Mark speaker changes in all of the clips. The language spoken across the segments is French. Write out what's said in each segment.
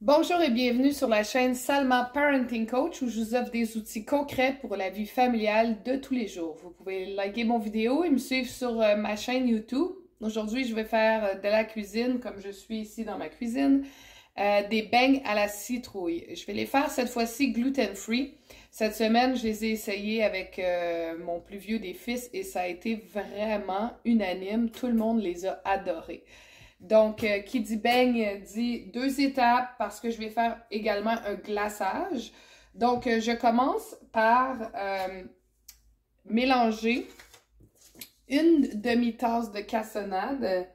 Speaker 1: Bonjour et bienvenue sur la chaîne Salma Parenting Coach où je vous offre des outils concrets pour la vie familiale de tous les jours. Vous pouvez liker mon vidéo et me suivre sur ma chaîne YouTube. Aujourd'hui, je vais faire de la cuisine comme je suis ici dans ma cuisine, des beignes à la citrouille. Je vais les faire cette fois-ci gluten-free. Cette semaine, je les ai essayés avec mon plus vieux des fils et ça a été vraiment unanime. Tout le monde les a adorés. Donc, qui dit beigne dit 2 étapes parce que je vais faire également un glaçage. Donc, je commence par mélanger une demi-tasse de cassonade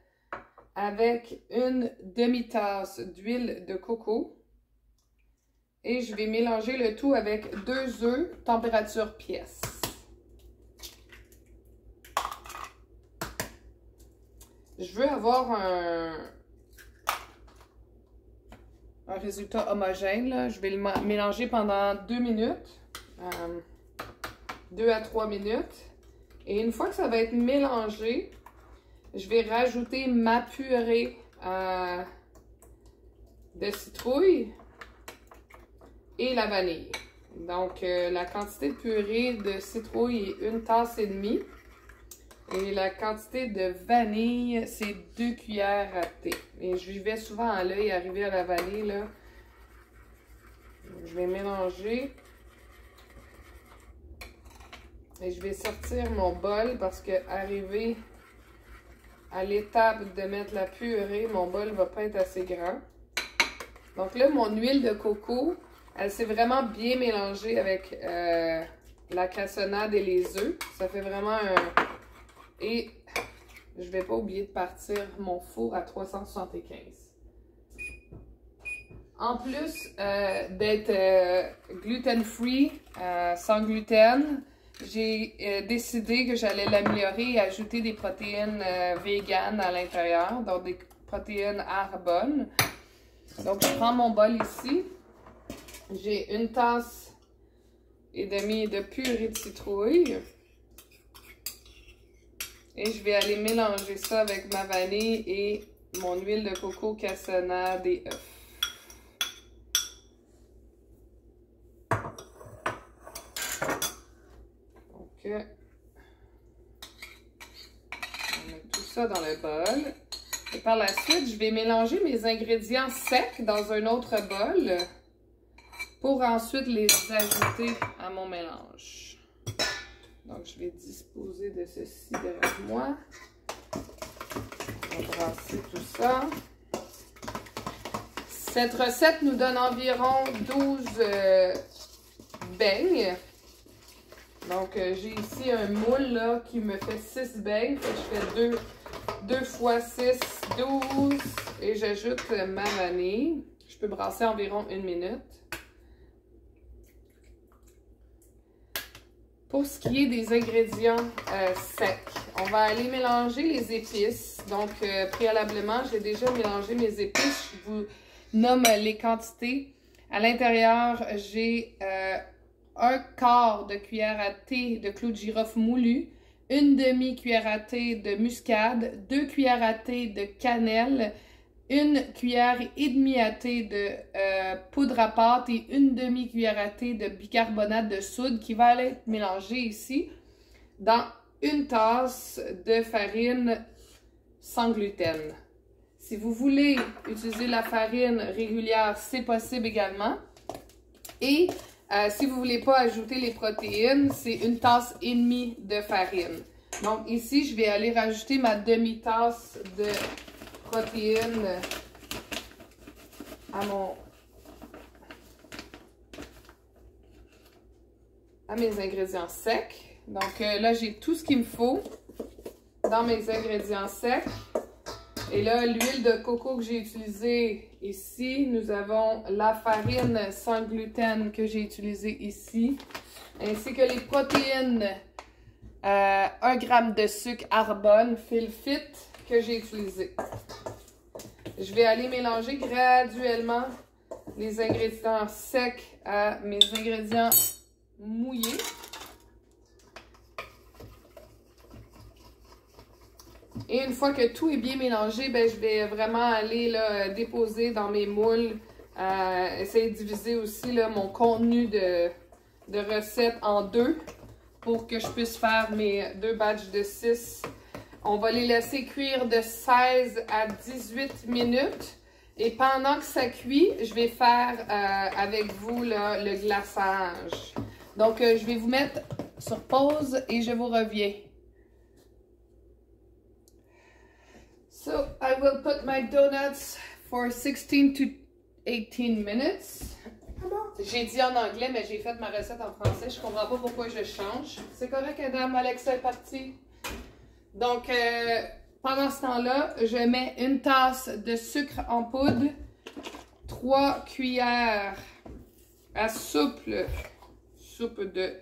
Speaker 1: avec une demi-tasse d'huile de coco. Et je vais mélanger le tout avec 2 œufs, température pièce. Je veux avoir un résultat homogène, là. Je vais le mélanger pendant 2 minutes, 2 à 3 minutes. Et une fois que ça va être mélangé, je vais rajouter ma purée de citrouille et la vanille. Donc, la quantité de purée de citrouille est 1,5 tasse. Et la quantité de vanille, c'est 2 cuillères à thé. Et je vais souvent à l'œil arriver à la vanille, là. Je vais mélanger. Et je vais sortir mon bol parce que arrivé à l'étape de mettre la purée, mon bol va pas être assez grand. Donc là, mon huile de coco, elle s'est vraiment bien mélangée avec la cassonade et les œufs. Ça fait vraiment un... Et je vais pas oublier de partir mon four à 375. En plus d'être gluten-free, sans gluten, j'ai décidé que j'allais l'améliorer et ajouter des protéines véganes à l'intérieur, donc des protéines bonnes. Donc je prends mon bol ici. J'ai 1,5 tasse de purée de citrouille. Et je vais aller mélanger ça avec ma vanille et mon huile de coco, cassonade et œufs. Donc, on met tout ça dans le bol. Et par la suite, je vais mélanger mes ingrédients secs dans un autre bol pour ensuite les ajouter à mon mélange. Donc, je vais disposer de ceci derrière moi. On va brasser tout ça. Cette recette nous donne environ 12 beignes. Donc, j'ai ici un moule là, qui me fait 6 beignes. Je fais 2 fois 6, 12. Et j'ajoute ma vanille. Je peux brasser environ 1 minute. Pour ce qui est des ingrédients secs, on va aller mélanger les épices. Donc, préalablement, j'ai déjà mélangé mes épices. Je vous nomme les quantités. À l'intérieur, j'ai 1/4 de cuillère à thé de clou de girofle moulu, 1 demi-cuillère à thé de muscade, 2 cuillères à thé de cannelle, 1 cuillère et demie à thé de poudre à pâte et 1 demi-cuillère à thé de bicarbonate de soude qui va aller être mélangé ici dans 1 tasse de farine sans gluten. Si vous voulez utiliser la farine régulière, c'est possible également. Et si vous ne voulez pas ajouter les protéines, c'est 1,5 tasse de farine. Donc ici, je vais aller rajouter ma demi-tasse de protéines à mes ingrédients secs. Donc là, j'ai tout ce qu'il me faut dans mes ingrédients secs. Et là, l'huile de coco que j'ai utilisée ici, nous avons la farine sans gluten que j'ai utilisée ici, ainsi que les protéines, 1 g de sucre Arbonne Feel Fit que j'ai utilisé. Je vais aller mélanger graduellement les ingrédients secs à mes ingrédients mouillés. Et une fois que tout est bien mélangé, ben, je vais vraiment aller là, déposer dans mes moules Essayez de diviser aussi là, mon contenu de recettes en deux pour que je puisse faire mes 2 batchs de 6. On va les laisser cuire de 16 à 18 minutes. Et pendant que ça cuit, je vais faire avec vous là, le glaçage. Donc, je vais vous mettre sur pause et je vous reviens. So, I will put my donuts for 16 to 18 minutes. J'ai dit en anglais, mais j'ai fait ma recette en français. Je comprends pas pourquoi je change. C'est correct, Adam? Alexa est partie. Donc, pendant ce temps-là, je mets une tasse de sucre en poudre, 3 cuillères à soupe de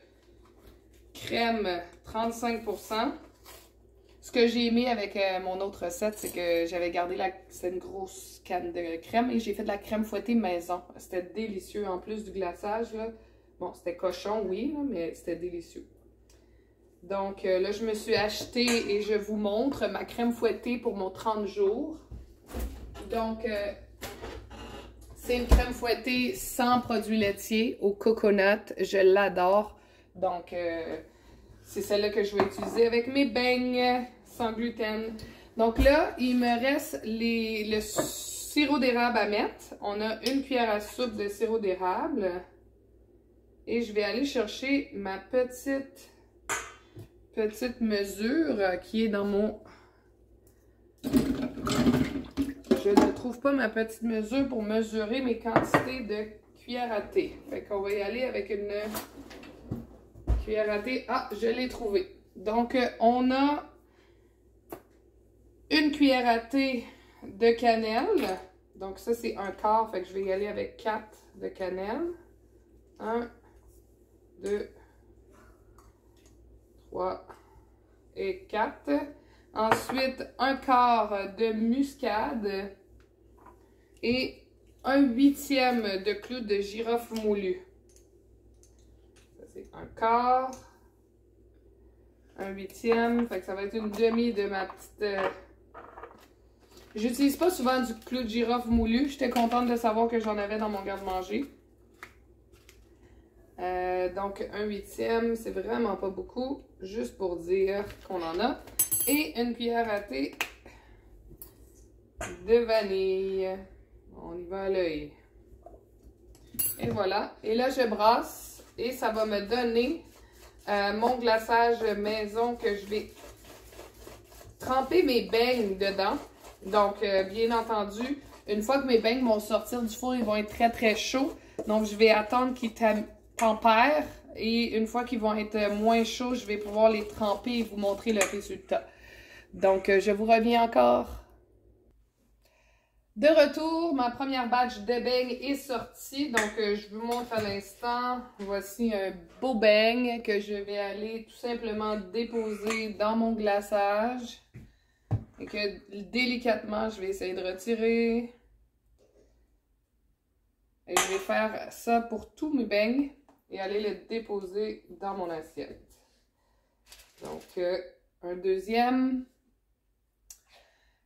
Speaker 1: crème 35%. Ce que j'ai aimé avec mon autre recette, c'est que j'avais gardé c'est une grosse canne de crème et j'ai fait de la crème fouettée maison. C'était délicieux en plus du glaçage, là. Bon, c'était cochon, oui, là, mais c'était délicieux. Donc là, je me suis acheté et je vous montre ma crème fouettée pour mon 30 jours. Donc, c'est une crème fouettée sans produits laitiers au coconut. Je l'adore. Donc, c'est celle-là que je vais utiliser avec mes beignes sans gluten. Donc là, il me reste le sirop d'érable à mettre. On a 1 cuillère à soupe de sirop d'érable. Et je vais aller chercher ma petite mesure qui est dans mon... Je ne trouve pas ma petite mesure pour mesurer mes quantités de cuillère à thé. Fait qu'on va y aller avec une cuillère à thé. Ah, je l'ai trouvé. Donc, on a 1 cuillère à thé de cannelle. Donc, ça, c'est 1/4. Fait que je vais y aller avec 4 de cannelle. 1, 2, 3 et 4. Ensuite, 1/4 de muscade et 1/8 de clou de girofle moulu. Ça, c'est 1/4. 1/8. Fait que ça va être une demi de ma petite... J'utilise pas souvent du clou de girofle moulu. J'étais contente de savoir que j'en avais dans mon garde-manger. Donc, 1/8, c'est vraiment pas beaucoup. Juste pour dire qu'on en a. Et 1 cuillère à thé de vanille. On y va à l'œil. Et voilà. Et là, je brasse. Et ça va me donner mon glaçage maison que je vais tremper mes beignes dedans. Donc, bien entendu, une fois que mes beignes vont sortir du four, ils vont être très très chauds. Donc, je vais attendre qu'ils tempèrent. Et une fois qu'ils vont être moins chauds, je vais pouvoir les tremper et vous montrer le résultat. Donc, je vous reviens encore. De retour, ma première batch de beignes est sortie. Donc, je vous montre à l'instant. Voici un beau beigne que je vais aller tout simplement déposer dans mon glaçage. Et que délicatement, je vais essayer de retirer. Et je vais faire ça pour tous mes beignes et aller le déposer dans mon assiette. Donc, un deuxième.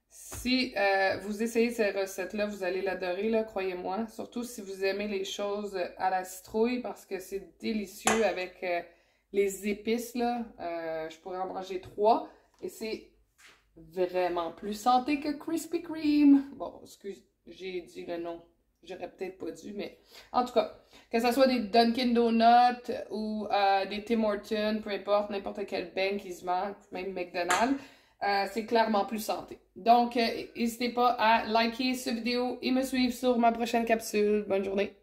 Speaker 1: Si vous essayez cette recette-là, vous allez l'adorer, là, croyez-moi. Surtout si vous aimez les choses à la citrouille parce que c'est délicieux avec les épices, là. Je pourrais en manger 3 et c'est vraiment plus santé que Krispy Kreme. Bon, excuse, j'ai dit le nom. J'aurais peut-être pas dû, mais en tout cas, que ce soit des Dunkin' Donuts ou des Tim Hortons, peu importe, n'importe quel beigne qui se vend, même McDonald's, c'est clairement plus santé. Donc, n'hésitez pas à liker cette vidéo et me suivre sur ma prochaine capsule. Bonne journée!